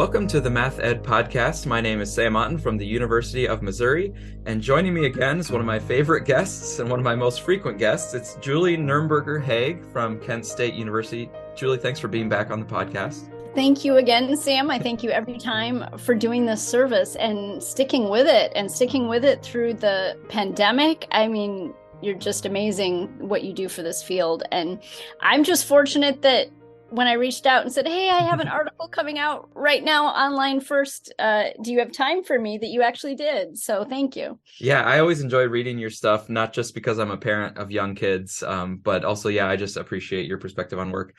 Welcome to the Math Ed Podcast. My name is Sam Otten from the University of Missouri, and joining me again is one of my favorite guests and one of my most frequent guests. It's Julie Nurnberger-Haag from Kent State University. Julie, thanks for being back on the podcast. Thank you again, Sam. I thank you every time for doing this service and sticking with it through the pandemic. I mean, you're just amazing what you do for this field. And I'm just fortunate that when I reached out and said, hey, I have an article coming out right now online first. Do you have time for me? That you actually did. So thank you. Yeah, I always enjoy reading your stuff, not just because I'm a parent of young kids, but also, I just appreciate your perspective on work.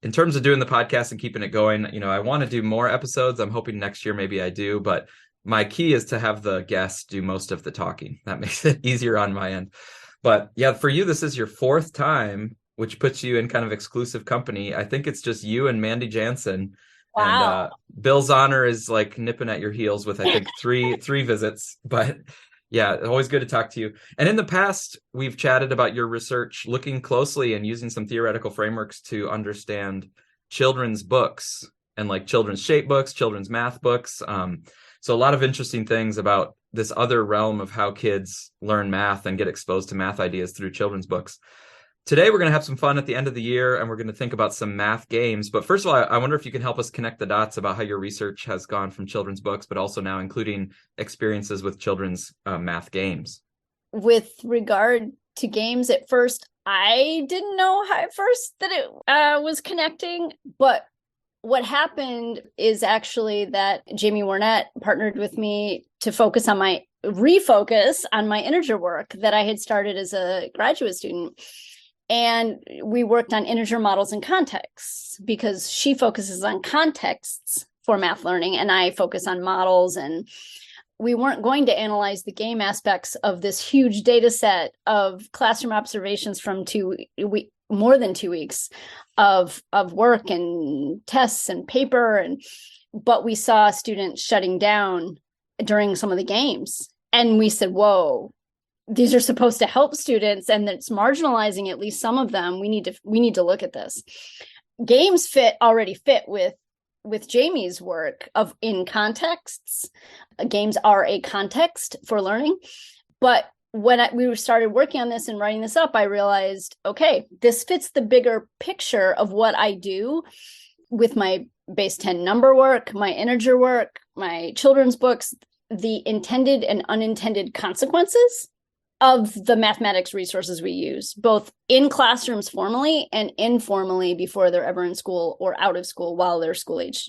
In terms of doing the podcast and keeping it going, I want to do more episodes. I'm hoping next year maybe I do, but my key is to have the guests do most of the talking. That makes it easier on my end. But yeah, for you, this is your fourth time, which puts you in kind of exclusive company. I think it's just you and Mandy Jansen. Wow. And Bill Zahner is like nipping at your heels with, I think, three visits. But yeah, always good to talk to you. And in the past, we've chatted about your research, looking closely and using some theoretical frameworks to understand children's books and like children's shape books, children's math books. So a lot of interesting things about this other realm of how kids learn math and get exposed to math ideas through children's books. Today, we're going to have some fun at the end of the year, and we're going to think about some math games. But first of all, I wonder if you can help us connect the dots about how your research has gone from children's books, but also now including experiences with children's math games. With regard to games, at first, I didn't know at first that it was connecting. But what happened is actually that Jamie Wernet partnered with me to refocus on my integer work that I had started as a graduate student. And we worked on integer models and contexts because she focuses on contexts for math learning and I focus on models. And we weren't going to analyze the game aspects of this huge data set of classroom observations from more than 2 weeks of work and tests and paper. But we saw students shutting down during some of the games. And we said, whoa, these are supposed to help students and it's marginalizing at least some of them. We need to look at this. Games already fit with Jamie's work in contexts. Games are a context for learning. But when we started working on this and writing this up, I realized, okay, this fits the bigger picture of what I do with my base 10 number work, my integer work, my children's books, the intended and unintended consequences of the mathematics resources we use, both in classrooms formally and informally before they're ever in school or out of school while they're school age.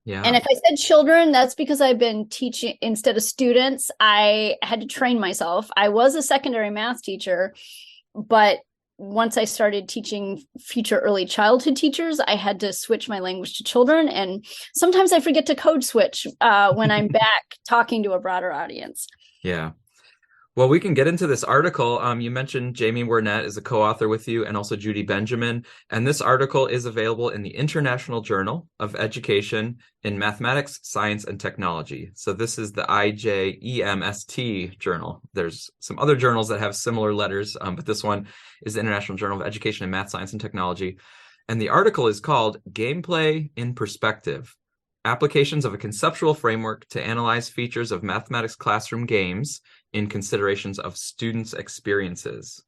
Yeah. And if I said children, that's because I've been teaching instead of students. I had to train myself. I was a secondary math teacher, but once I started teaching future early childhood teachers, I had to switch my language to children. And sometimes I forget to code switch when I'm back talking to a broader audience. Yeah. Well, we can get into this article. You mentioned Jamie Wernet is a co-author with you and also Judy Benjamin. And this article is available in the International Journal of Education in Mathematics, Science, and Technology. So this is the IJEMST journal. There's some other journals that have similar letters, but this one is the International Journal of Education in Math, Science, and Technology. And the article is called Gameplay in Perspective: Applications of a Conceptual Framework to Analyze Features of Mathematics Classroom Games in Considerations of Students' Experiences,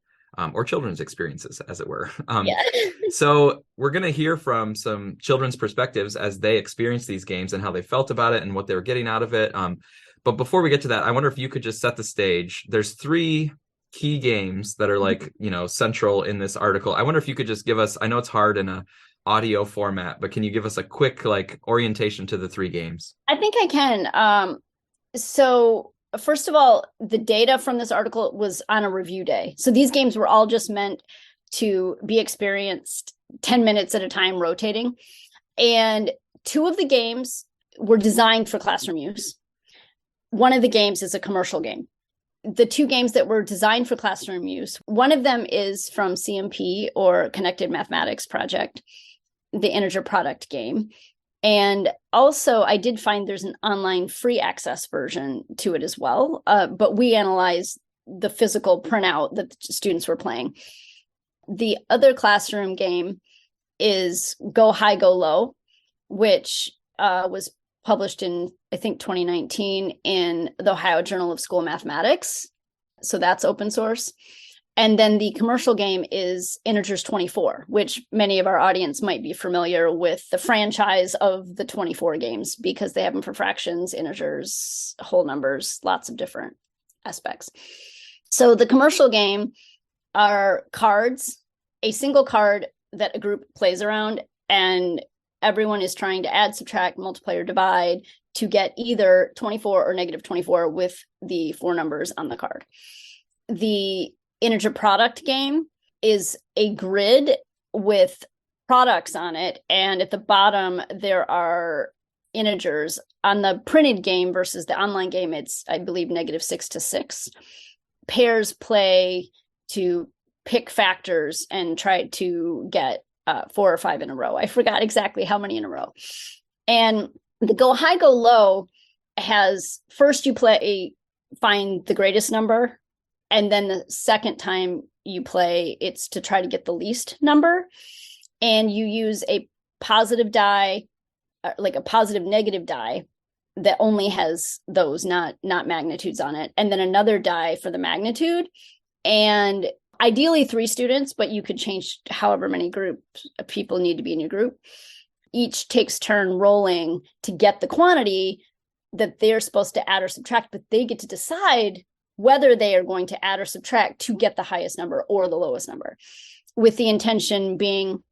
or children's experiences, as it were. So we're going to hear from some children's perspectives as they experience these games and how they felt about it and what they were getting out of it. But before we get to that, I wonder if you could just set the stage. There's 3 key games that are central in this article. I wonder if you could just give us, I know it's hard in a audio format, but can you give us a quick orientation to the 3 games? I think I can. So first of all, the data from this article was on a review day. So these games were all just meant to be experienced 10 minutes at a time, rotating. And 2 of the games were designed for classroom use. One of the games is a commercial game. The 2 games that were designed for classroom use, one of them is from CMP, or Connected Mathematics Project, the integer product game. And also I did find there's an online free access version to it as well. But we analyzed the physical printout that the students were playing. The other classroom game is Go High, Go Low, which was published in, I think, 2019 in the Ohio Journal of School Mathematics. So that's open source. And then the commercial game is Integers 24, which many of our audience might be familiar with the franchise of the 24 games because they have them for fractions, integers, whole numbers, lots of different aspects. So the commercial game are cards, a single card that a group plays around, and everyone is trying to add, subtract, multiply, or divide to get either 24 or negative 24 with the 4 numbers on the card. The integer product game is a grid with products on it, and at the bottom there are integers. On the printed game versus the online game, it's, I believe, -6 to 6. Pairs play to pick factors and try to get 4 or 5 in a row. I forgot exactly how many in a row. And the go high, go low has, first you find the greatest number, and then the second time you play, it's to try to get the least number. And you use a positive die, like a positive negative die that only has those, not magnitudes on it. And then another die for the magnitude. And ideally 3 students, but you could change however many groups of people need to be in your group. Each takes turn rolling to get the quantity that they're supposed to add or subtract, but they get to decide whether they are going to add or subtract to get the highest number or the lowest number, with the intention being,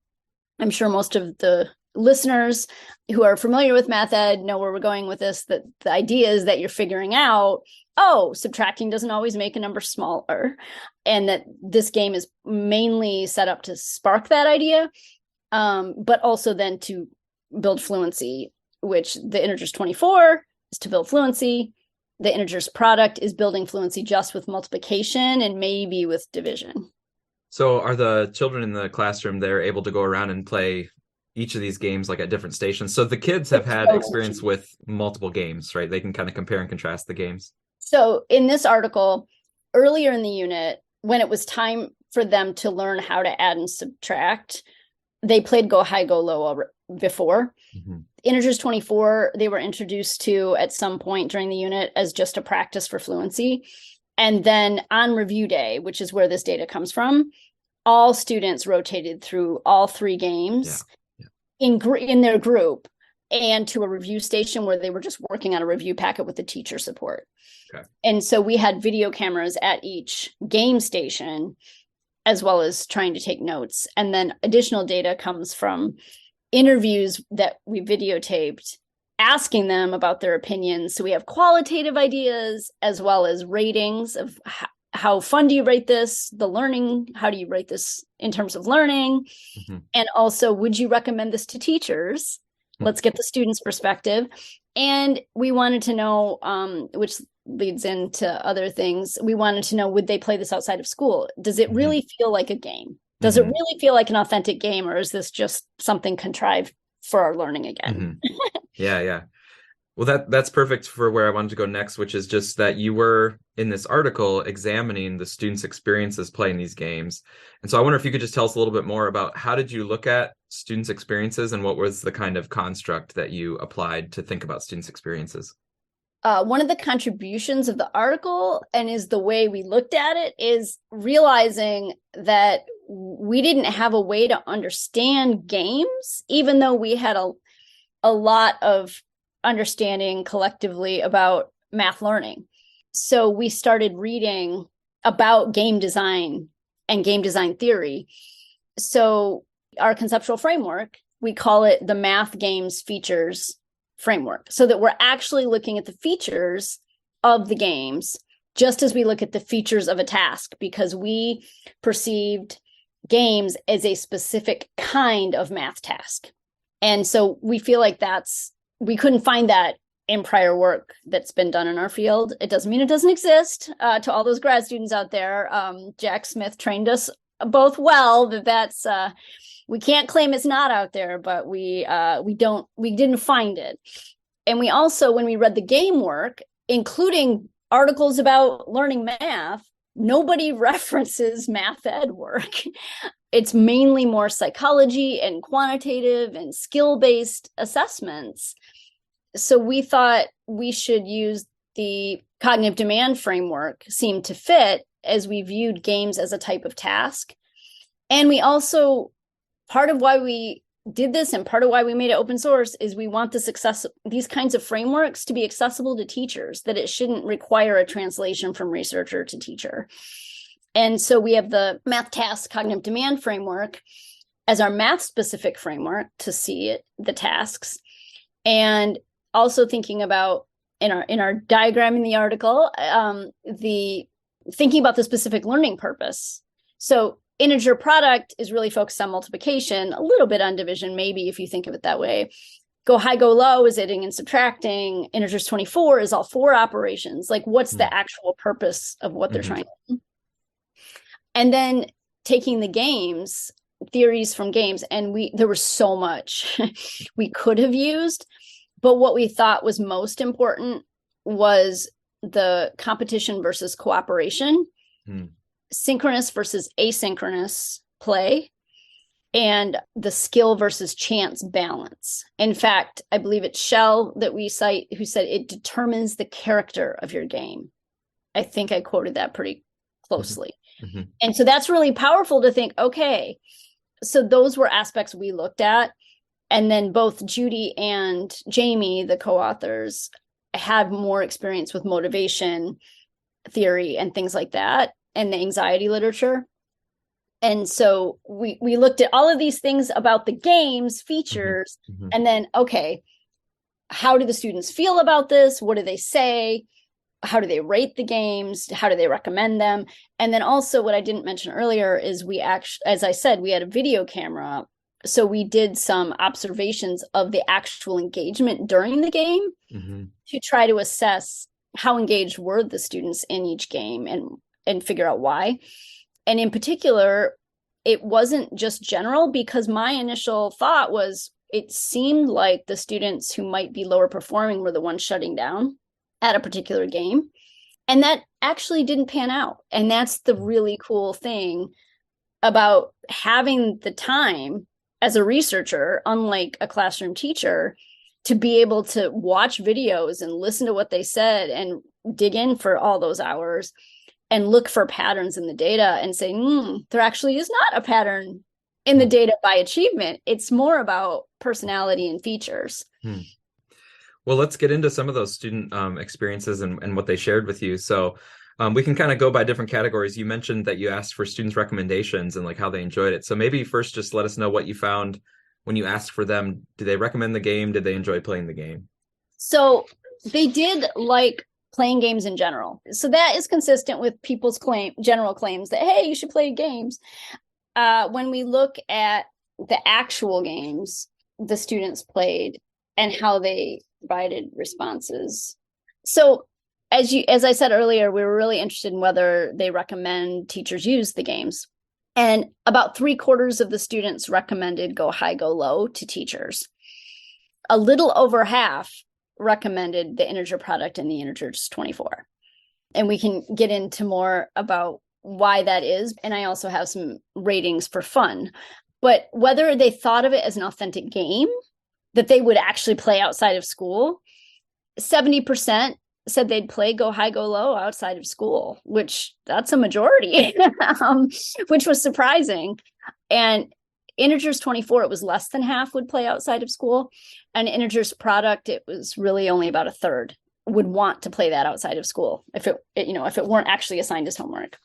I'm sure most of the listeners who are familiar with math ed know where we're going with this, that the idea is that you're figuring out, oh, subtracting doesn't always make a number smaller, and that this game is mainly set up to spark that idea, but also then to build fluency, which the integers 24 is to build fluency. The integers product is building fluency just with multiplication and maybe with division. So are the children in the classroom, they're able to go around and play each of these games like at different stations? So the kids have had experience with multiple games, right? They can kind of compare and contrast the games. So in this article, earlier in the unit, when it was time for them to learn how to add and subtract, they played go high, go low before. Mm-hmm. Integers 24, they were introduced to at some point during the unit as just a practice for fluency. And then on review day, which is where this data comes from, all students rotated through all 3 games in their group and to a review station where they were just working on a review packet with the teacher support. Okay. And so we had video cameras at each game station, as well as trying to take notes. And then additional data comes from interviews that we videotaped, asking them about their opinions. So we have qualitative ideas as well as ratings of how fun do you rate this, the learning, how do you rate this in terms of learning? Mm-hmm. And also, would you recommend this to teachers? Mm-hmm. Let's get the students' perspective. And we wanted to know, which leads into other things, we wanted to know, would they play this outside of school? Does it really feel like a game? Does it really feel like an authentic game, or is this just something contrived for our learning again? Mm-hmm. Yeah. Well, that's perfect for where I wanted to go next, which is just that you were in this article examining the students' experiences playing these games. And so I wonder if you could just tell us a little bit more about how did you look at students' experiences and what was the kind of construct that you applied to think about students' experiences? One of the contributions of the article, and is the way we looked at it, is realizing that we didn't have a way to understand games, even though we had a lot of understanding collectively about math learning. So we started reading about game design and game design theory. So our conceptual framework, we call it the Math Games Features Framework, so that we're actually looking at the features of the games just as we look at the features of a task, because we perceived games as a specific kind of math task. And so we feel like we couldn't find that in prior work that's been done in our field. It doesn't mean it doesn't exist. To all those grad students out there, Jack Smith trained us both well. That's we can't claim it's not out there, but we didn't find it. And we also, when we read the game work, including articles about learning math, nobody references math ed work. It's mainly more psychology and quantitative and skill-based assessments. So we thought we should use the cognitive demand framework, seemed to fit as we viewed games as a type of task. And we also, part of why we did this and part of why we made it open source is we want these kinds of frameworks to be accessible to teachers, that it shouldn't require a translation from researcher to teacher. And so we have the math task cognitive demand framework as our math specific framework to see the tasks. And also thinking about in our diagram in the article, the thinking about the specific learning purpose. So integer product is really focused on multiplication, a little bit on division, maybe if you think of it that way. Go high, go low is adding and subtracting. Integers 24 is all 4 operations. Like, what's the actual purpose of what they're trying to do? And then taking the games, theories from games, and there was so much we could have used, but what we thought was most important was the competition versus cooperation, synchronous versus asynchronous play, and the skill versus chance balance. In fact, I believe it's Shell that we cite who said it determines the character of your game. I think I quoted that pretty closely. And so that's really powerful to think, okay, so those were aspects we looked at. And then both Judy and Jamie, the co-authors, had more experience with motivation theory and things like that, and the anxiety literature. And so we looked at all of these things about the game's features, and then, okay, how do the students feel about this? What do they say? How do they rate the games? How do they recommend them? And then also what I didn't mention earlier is we actually, as I said, we had a video camera. So we did some observations of the actual engagement during the game to try to assess how engaged were the students in each game and figure out why. And in particular, it wasn't just general, because my initial thought was it seemed like the students who might be lower performing were the ones shutting down at a particular game. And that actually didn't pan out. And that's the really cool thing about having the time as a researcher, unlike a classroom teacher, to be able to watch videos and listen to what they said and dig in for all those hours and look for patterns in the data and say, there actually is not a pattern in the data by achievement. It's more about personality and features. Well, let's get into some of those student experiences and what they shared with you. So we can kind of go by different categories. You mentioned that you asked for students' recommendations and like how they enjoyed it. So maybe first just let us know what you found when you asked for them. Did they recommend the game? Did they enjoy playing the game? So they did like playing games in general. So that is consistent with people's general claims that, hey, you should play games. When we look at the actual games the students played and how they provided responses. So as I said earlier, we were really interested in whether they recommend teachers use the games. And about 3/4 of the students recommended go high, go low to teachers. A little over half recommended the integer product and the integers 24. And we can get into more about why that is. And I also have some ratings for fun. But whether they thought of it as an authentic game that they would actually play outside of school, 70% said they'd play go high, go low outside of school, which that's a majority, which was surprising. And integers 24, it was less than half would play outside of school. And integers product, it was really only about 1/3 would want to play that outside of school if it weren't actually assigned as homework.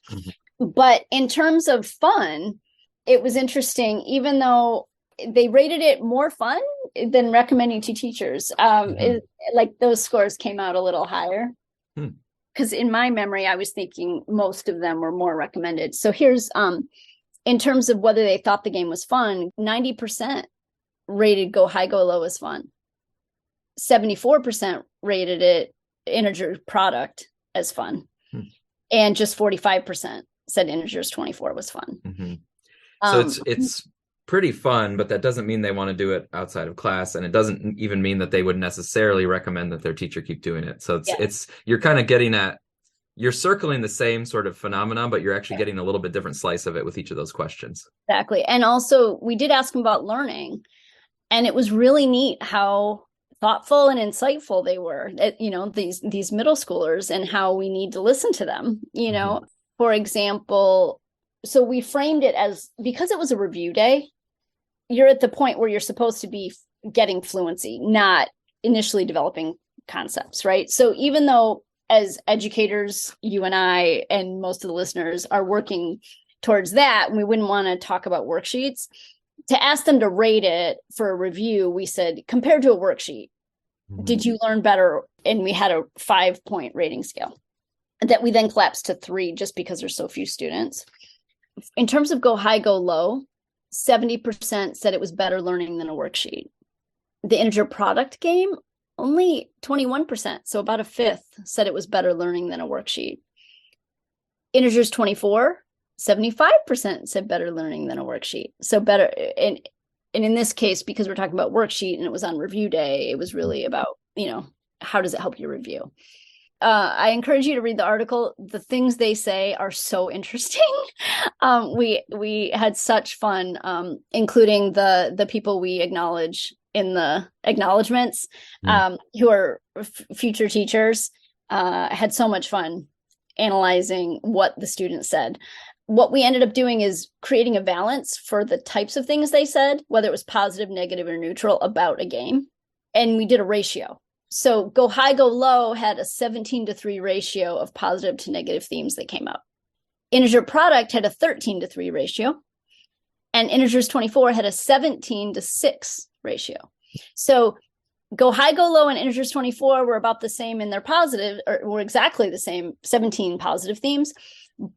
But in terms of fun, it was interesting, even though they rated it more fun than recommending to teachers. Like those scores came out a little higher. Because in my memory, I was thinking most of them were more recommended. So here's, in terms of whether they thought the game was fun, 90% rated go high, go low as fun. 74% rated it integer product as fun. And just 45% said integers 24 was fun. So it's pretty fun, but that doesn't mean they want to do it outside of class, and it doesn't even mean that they would necessarily recommend that their teacher keep doing it. So it's you're kind of getting at, you're circling the same sort of phenomenon, but you're actually getting a little bit different slice of it with each of those questions. Exactly. And also we did ask them about learning, and it was really neat how thoughtful and insightful they were, these middle schoolers, and how we need to listen to them. For example, so we framed it as, because it was a review day, you're at the point where you're supposed to be getting fluency, not initially developing concepts, right? So even though as educators, you and I and most of the listeners are working towards that, and we wouldn't want to talk about worksheets, to ask them to rate it for a review, we said, compared to a worksheet, did you learn better? And we had a 5-point rating scale that we then collapsed to 3 just because there's so few students. In terms of go high, go low, 70% said it was better learning than a worksheet. The integer product game, only 21%, so about a fifth, said it was better learning than a worksheet. Integers 24, 75% said better learning than a worksheet. So better, and in this case, because we're talking about worksheet and it was on review day, it was really about, how does it help you review? I encourage you to read the article. The things they say are so interesting. We had such fun, including the people we acknowledge in the acknowledgements, who are future teachers. Had so much fun analyzing what the students said. What we ended up doing is creating a balance for the types of things they said, whether it was positive, negative, or neutral about a game. And we did a ratio. So go high, go low had a 17-3 ratio of positive to negative themes that came up. Integer product had a 13-3 ratio. And integers 24 had a 17-6 ratio. So go high, go low, and integers 24 were about the same in their positive, or were exactly the same, 17 positive themes.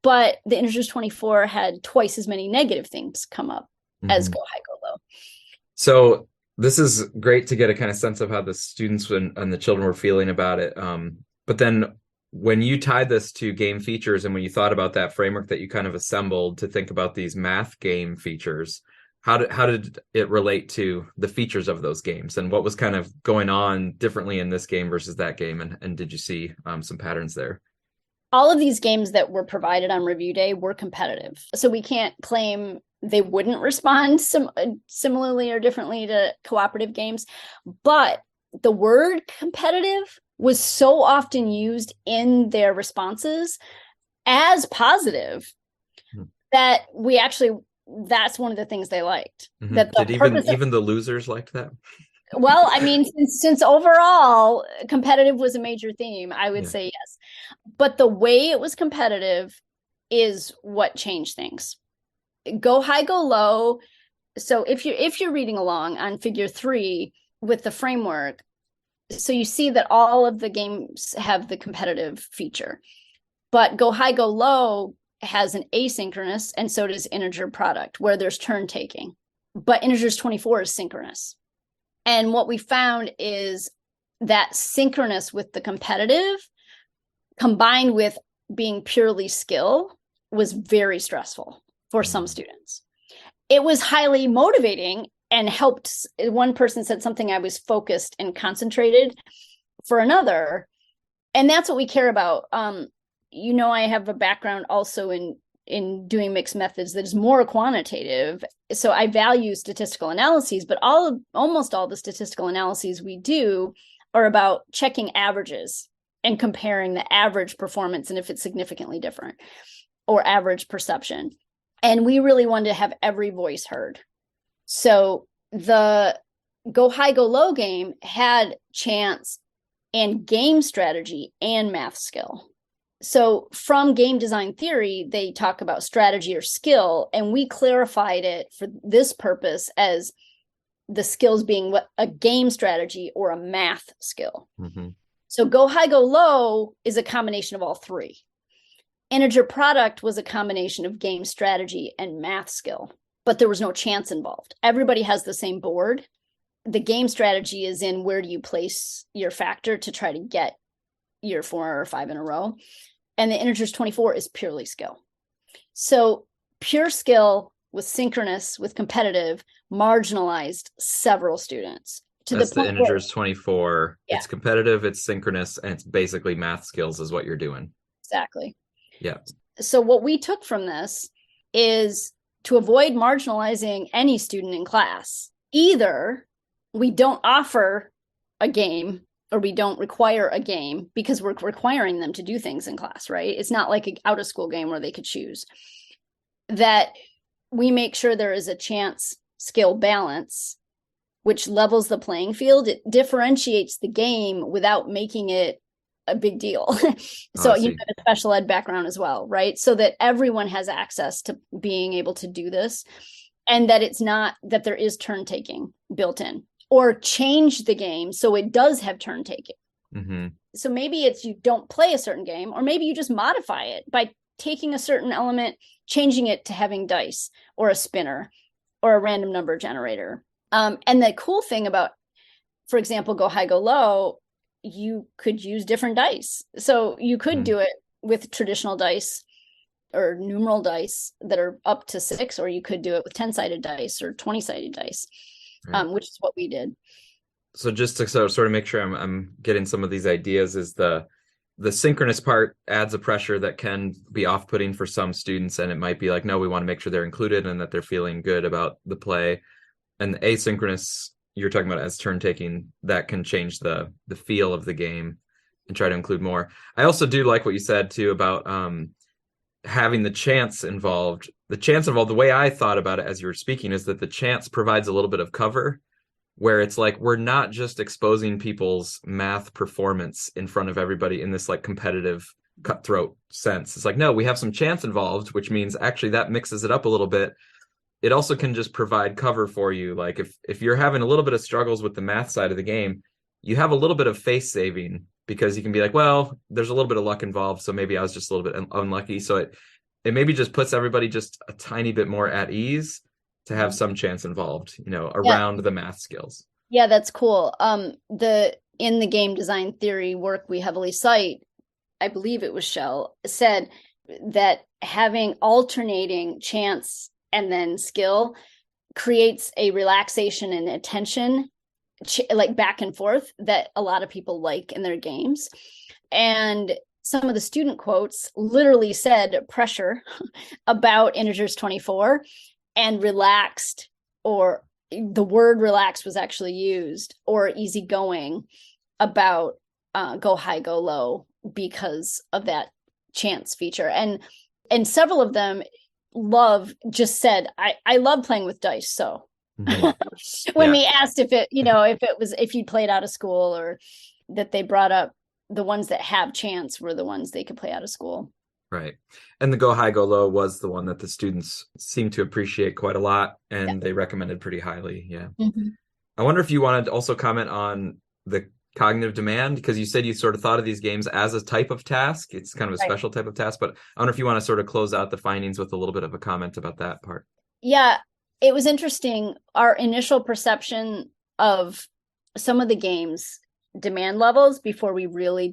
But the integers 24 had twice as many negative things come up as go high, go low. So this is great to get a kind of sense of how the students and the children were feeling about it. But then when you tied this to game features, and when you thought about that framework that you kind of assembled to think about these math game features, how did it relate to the features of those games, and what was kind of going on differently in this game versus that game? And did you see some patterns there? All of these games that were provided on review day were competitive. So we can't claim they wouldn't respond similarly or differently to cooperative games. But the word competitive was so often used in their responses as positive that we actually, that's one of the things they liked. That Did even the losers liked that? Well, I mean, since overall competitive was a major theme, I would say yes. But the way it was competitive is what changed things. Go high, go low. So if you're reading along on figure 3 with the framework, so you see that all of the games have the competitive feature. But go high, go low has an asynchronous, and so does integer product, where there's turn taking. But integers 24 is synchronous. And what we found is that synchronous with the competitive, combined with being purely skill, was very stressful for some students. It was highly motivating and helped. One person said something, I was focused and concentrated, for another. And that's what we care about. I have a background also in doing mixed methods that is more quantitative. So I value statistical analyses, but almost all the statistical analyses we do are about checking averages and comparing the average performance and if it's significantly different, or average perception. And we really wanted to have every voice heard. So the go high, go low game had chance and game strategy and math skill. So from game design theory, they talk about strategy or skill, and we clarified it for this purpose as the skills being a game strategy or a math skill. So go high, go low is a combination of all 3. Integer product was a combination of game strategy and math skill, but there was no chance involved. Everybody has the same board. The game strategy is in where do you place your factor to try to get your 4 or 5 in a row. And the integers 24 is purely skill. So pure skill with synchronous, with competitive, marginalized several students. That's the integers 24. Yeah. It's competitive, it's synchronous, and it's basically math skills is what you're doing. Exactly. Yeah. So what we took from this is to avoid marginalizing any student in class. Either we don't offer a game, or we don't require a game because we're requiring them to do things in class, right? It's not like an out of school game where they could choose. That we make sure there is a chance skill balance, which levels the playing field. It differentiates the game without making it a big deal. So you have a special ed background as well, right? So that everyone has access to being able to do this, and that it's not that there is turn taking built in, or change the game so it does have turn taking. Mm-hmm. So maybe it's you don't play a certain game, or maybe you just modify it by taking a certain element, changing it to having dice or a spinner or a random number generator. And the cool thing about, for example, Go High, Go Low, you could use different dice. So you could do it with traditional dice or numeral dice that are up to 6, or you could do it with 10-sided dice or 20-sided dice, which is what we did. So just to sort of make sure I'm getting some of these ideas, is the synchronous part adds a pressure that can be off-putting for some students, and it might be like, no, we want to make sure they're included and that they're feeling good about the play. And the asynchronous, you're talking about as turn taking, that can change the feel of the game and try to include more. I also do like what you said too about having the chance involved. The way I thought about it as you were speaking is that the chance provides a little bit of cover, where it's like we're not just exposing people's math performance in front of everybody in this like competitive cutthroat sense. It's like, no, we have some chance involved, which means actually that mixes it up a little bit. It also can just provide cover for you. Like if you're having a little bit of struggles with the math side of the game, you have a little bit of face saving, because you can be like, well, there's a little bit of luck involved, so maybe I was just a little bit unlucky. So it maybe just puts everybody just a tiny bit more at ease to have some chance involved, around the math skills. Yeah, that's cool. In the game design theory work we heavily cite, I believe it was Shell, said that having alternating chance and then skill creates a relaxation and attention, like back and forth, that a lot of people like in their games. And some of the student quotes literally said pressure about integers 24, and relaxed, or the word relaxed was actually used, or easygoing about Go High, Go Low because of that chance feature. And several of them just said, I love playing with dice. So when we asked if you'd played out of school, or that they brought up the ones that have chance were the ones they could play out of school. Right. And the Go High, Go Low was the one that the students seemed to appreciate quite a lot, and they recommended pretty highly. Yeah. Mm-hmm. I wonder if you wanted to also comment on the cognitive demand, because you said you sort of thought of these games as a type of task. It's kind of a special type of task, but I wonder if you want to sort of close out the findings with a little bit of a comment about that part. Yeah, it was interesting. Our initial perception of some of the games demand levels before we really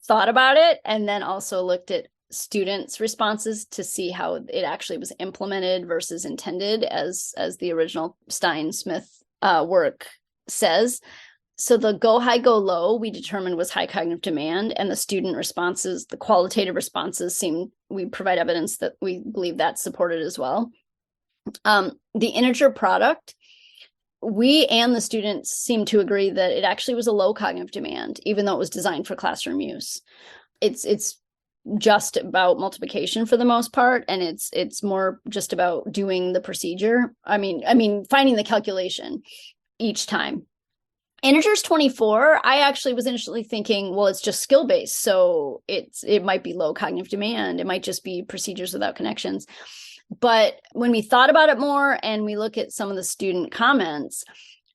thought about it, and then also looked at students' responses to see how it actually was implemented versus intended, as the original Stein-Smith work says. So the Go High, Go Low, we determined was high cognitive demand, and the student responses, the qualitative responses, we provide evidence that we believe that's supported as well. The integer product, we and the students seem to agree that it actually was a low cognitive demand, even though it was designed for classroom use. It's just about multiplication for the most part, and it's more just about doing the procedure. I mean, finding the calculation each time. Integers 24, I actually was initially thinking, well, it's just skill based, so it might be low cognitive demand. It might just be procedures without connections. But when we thought about it more and we look at some of the student comments,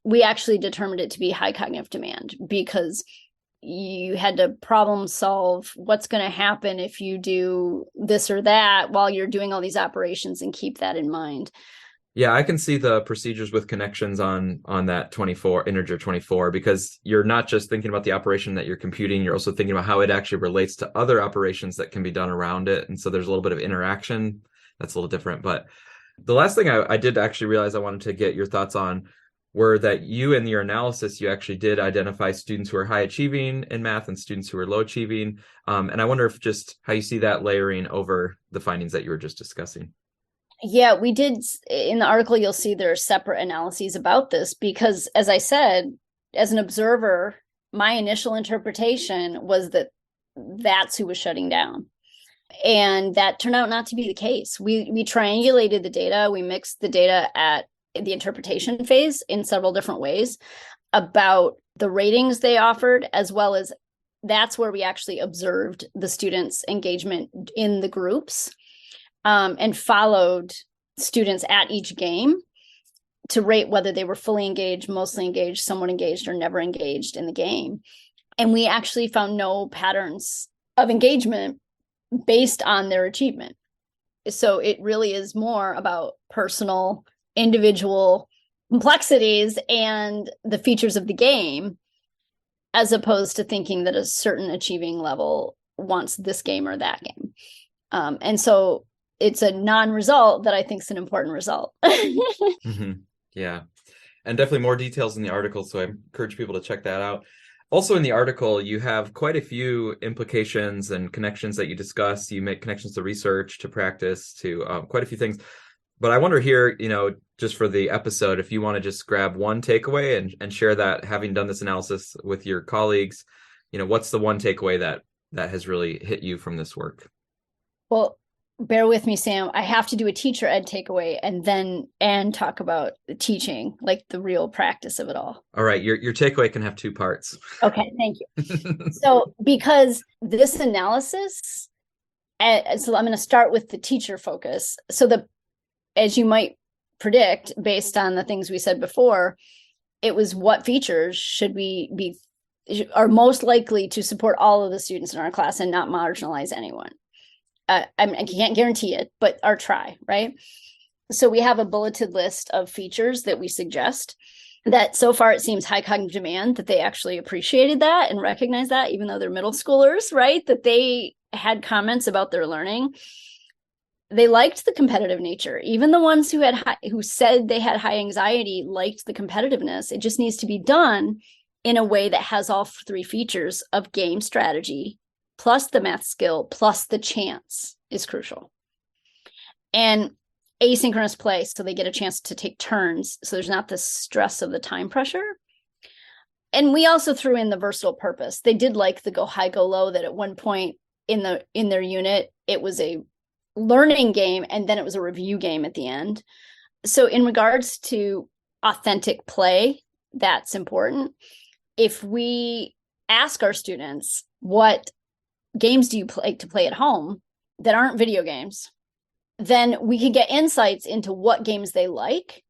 we actually determined it to be high cognitive demand, because you had to problem solve what's going to happen if you do this or that while you're doing all these operations, and keep that in mind. Yeah, I can see the procedures with connections on that integer 24, because you're not just thinking about the operation that you're computing, you're also thinking about how it actually relates to other operations that can be done around it. And so there's a little bit of interaction that's a little different. But the last thing I did actually realize I wanted to get your thoughts on were that you, in your analysis, you actually did identify students who are high achieving in math and students who are low achieving. And I wonder if just how you see that layering over the findings that you were just discussing. Yeah, we did. In the article, you'll see there are separate analyses about this, because, as I said, as an observer, my initial interpretation was that that's who was shutting down. And that turned out not to be the case. We triangulated the data. We mixed the data at the interpretation phase in several different ways about the ratings they offered, as well as that's where we actually observed the students' engagement in the groups, and followed students at each game to rate whether they were fully engaged, mostly engaged, somewhat engaged, or never engaged in the game. And we actually found no patterns of engagement based on their achievement. So it really is more about personal, individual complexities and the features of the game, as opposed to thinking that a certain achieving level wants this game or that game. And so it's a non-result that I think is an important result. Mm-hmm. Yeah. And definitely more details in the article, so I encourage people to check that out. Also in the article, you have quite a few implications and connections that you discuss. You make connections to research, to practice, to quite a few things. But I wonder here, just for the episode, if you want to just grab one takeaway and share that, having done this analysis with your colleagues, what's the one takeaway that has really hit you from this work? Well, bear with me, Sam. I have to do a teacher ed takeaway and talk about the teaching, like the real practice of it all. All right. Your takeaway can have two parts. Okay. Thank you. So, because this analysis, so I'm going to start with the teacher focus. So as you might predict, based on the things we said before, it was what features are most likely to support all of the students in our class and not marginalize anyone. I can't guarantee it, but our try, right? So we have a bulleted list of features that we suggest that so far it seems high cognitive demand that they actually appreciated that and recognized that, even though they're middle schoolers, right? That they had comments about their learning. They liked the competitive nature. Even the ones who said they had high anxiety liked the competitiveness. It just needs to be done in a way that has all three features of game strategy, plus the math skill, plus the chance is crucial. And asynchronous play, so they get a chance to take turns, so there's not the stress of the time pressure. And we also threw in the versatile purpose. They did like the go high, go low, that at one point in their unit, it was a learning game, and then it was a review game at the end. So in regards to authentic play, that's important. If we ask our students, what games do you like to play at home that aren't video games, then we can get insights into what games they like.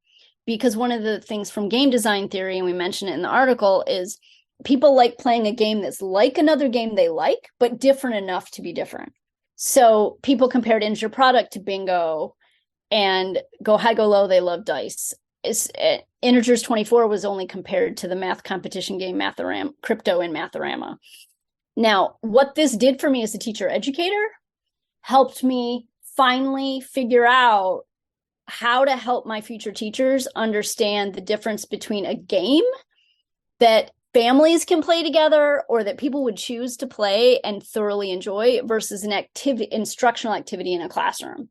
Because one of the things from game design theory, and we mentioned it in the article, is people like playing a game that's like another game they like, but different enough to be different. So people compared Integer Product to Bingo, and Go High, Go Low, they love dice. Integers 24 was only compared to the math competition game Mathrama, Crypto in Mathrama. Now, what this did for me as a teacher educator helped me finally figure out how to help my future teachers understand the difference between a game that families can play together or that people would choose to play and thoroughly enjoy versus an instructional activity in a classroom.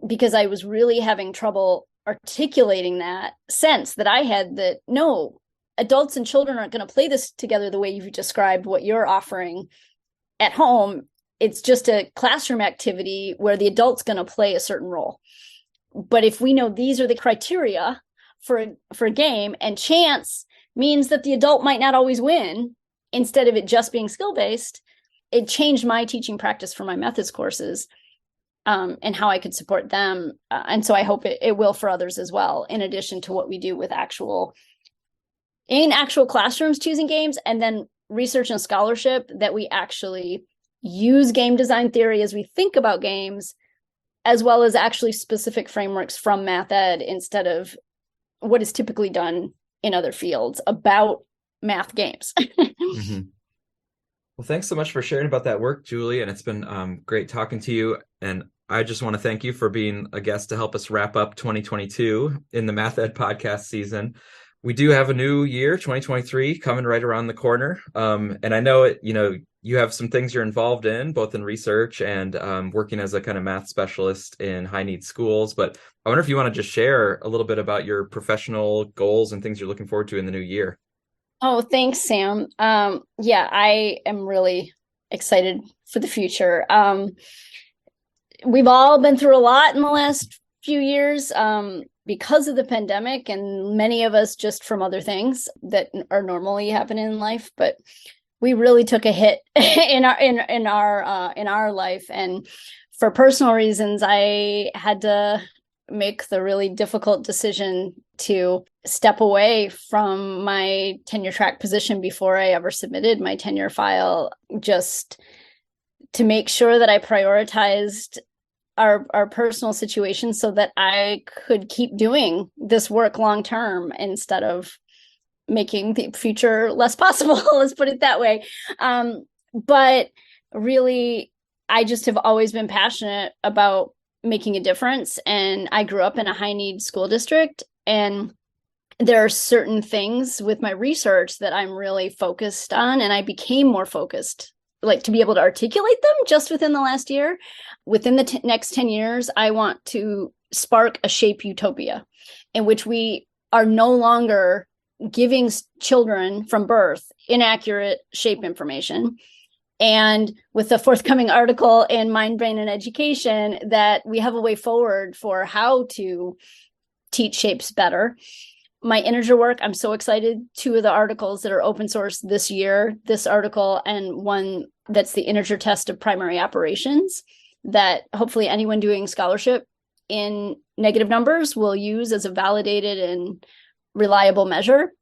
Because I was really having trouble articulating that sense that I had that no, adults and children aren't going to play this together the way you've described what you're offering at home. It's just a classroom activity where the adult's going to play a certain role. But if we know these are the criteria for a game, and chance means that the adult might not always win, instead of it just being skill-based, it changed my teaching practice for my methods courses, and how I could support them. And so I hope it will for others as well, in addition to what we do with actual classrooms choosing games, and then research and scholarship that we actually use game design theory as we think about games, as well as actually specific frameworks from math ed instead of what is typically done in other fields about math games. Mm-hmm. Well, thanks so much for sharing about that work, Julie. And it's been great talking to you. And I just want to thank you for being a guest to help us wrap up 2022 in the Math Ed podcast season. We do have a new year, 2023, coming right around the corner. And I know you have some things you're involved in, both in research and working as a kind of math specialist in high need schools. But I wonder if you want to just share a little bit about your professional goals and things you're looking forward to in the new year. Oh, thanks, Sam. Yeah, I am really excited for the future. We've all been through a lot in the last few years because of the pandemic, and many of us just from other things that are normally happening in life. But we really took a hit in our life, and for personal reasons, I had to make the really difficult decision to step away from my tenure track position before I ever submitted my tenure file, just to make sure that I prioritized our personal situation so that I could keep doing this work long term instead of making the future less possible. Let's put it that way. But really, I just have always been passionate about making a difference. And I grew up in a high need school district. And there are certain things with my research that I'm really focused on. And I became more focused, like to be able to articulate them just within the last year. Within the next 10 years, I want to spark a shape utopia in which we are no longer giving children from birth inaccurate shape information. And with the forthcoming article in Mind, Brain, and Education, that we have a way forward for how to teach shapes better. My integer work, I'm so excited. 2 of the articles that are open source this year, this article and one that's the integer test of primary operations, that hopefully anyone doing scholarship in negative numbers will use as a validated and reliable measure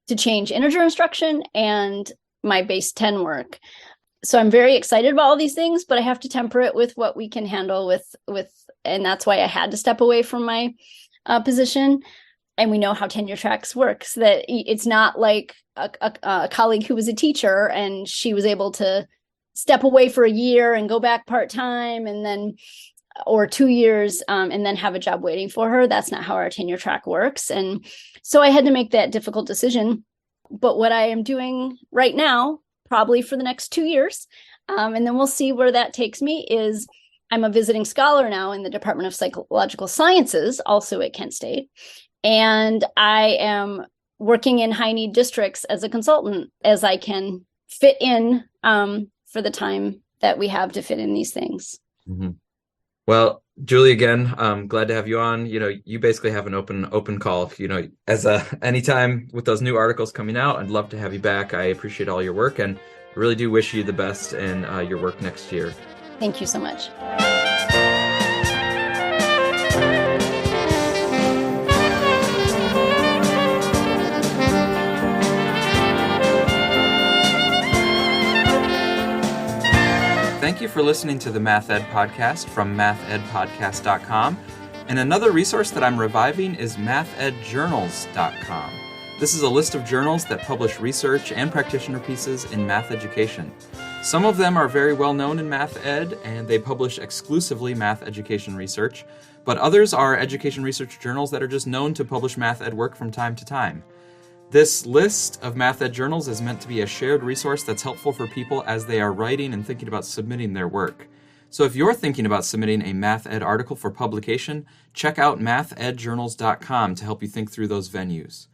to change integer instruction, and my base 10 work. So I'm very excited about all these things, but I have to temper it with what we can handle with, and that's why I had to step away from my position. And we know how tenure tracks works, that it's not like a colleague who was a teacher and she was able to step away for a year and go back part-time and then, or 2 years, and then have a job waiting for her. That's not how our tenure track works. And so I had to make that difficult decision. But what I am doing right now, probably for the next 2 years, and then we'll see where that takes me, is I'm a visiting scholar now in the Department of Psychological Sciences, also at Kent State. And I am working in high need districts as a consultant as I can fit in for the time that we have to fit in these things. Mm-hmm. Well, Julie, again, I'm glad to have you on. You basically have an open call. As anytime with those new articles coming out, I'd love to have you back. I appreciate all your work and really do wish you the best in your work next year. Thank you so much. Thank you for listening to the Math Ed Podcast from mathedpodcast.com. And another resource that I'm reviving is mathedjournals.com. This is a list of journals that publish research and practitioner pieces in math education. Some of them are very well known in math ed, and they publish exclusively math education research, but others are education research journals that are just known to publish math ed work from time to time. This list of math ed journals is meant to be a shared resource that's helpful for people as they are writing and thinking about submitting their work. So if you're thinking about submitting a math ed article for publication, check out mathedjournals.com to help you think through those venues.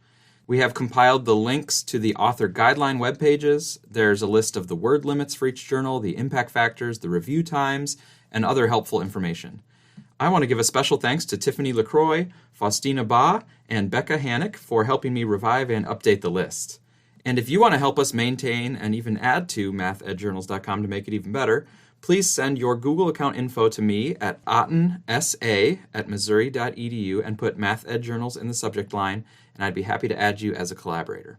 We have compiled the links to the author guideline web pages. There's a list of the word limits for each journal, the impact factors, the review times, and other helpful information. I want to give a special thanks to Tiffany LaCroix, Faustina Ba, and Becca Hannock for helping me revive and update the list. And if you want to help us maintain and even add to mathedjournals.com to make it even better, please send your Google account info to me at ottensa@missouri.edu and put Math Ed Journals in the subject line, and I'd be happy to add you as a collaborator.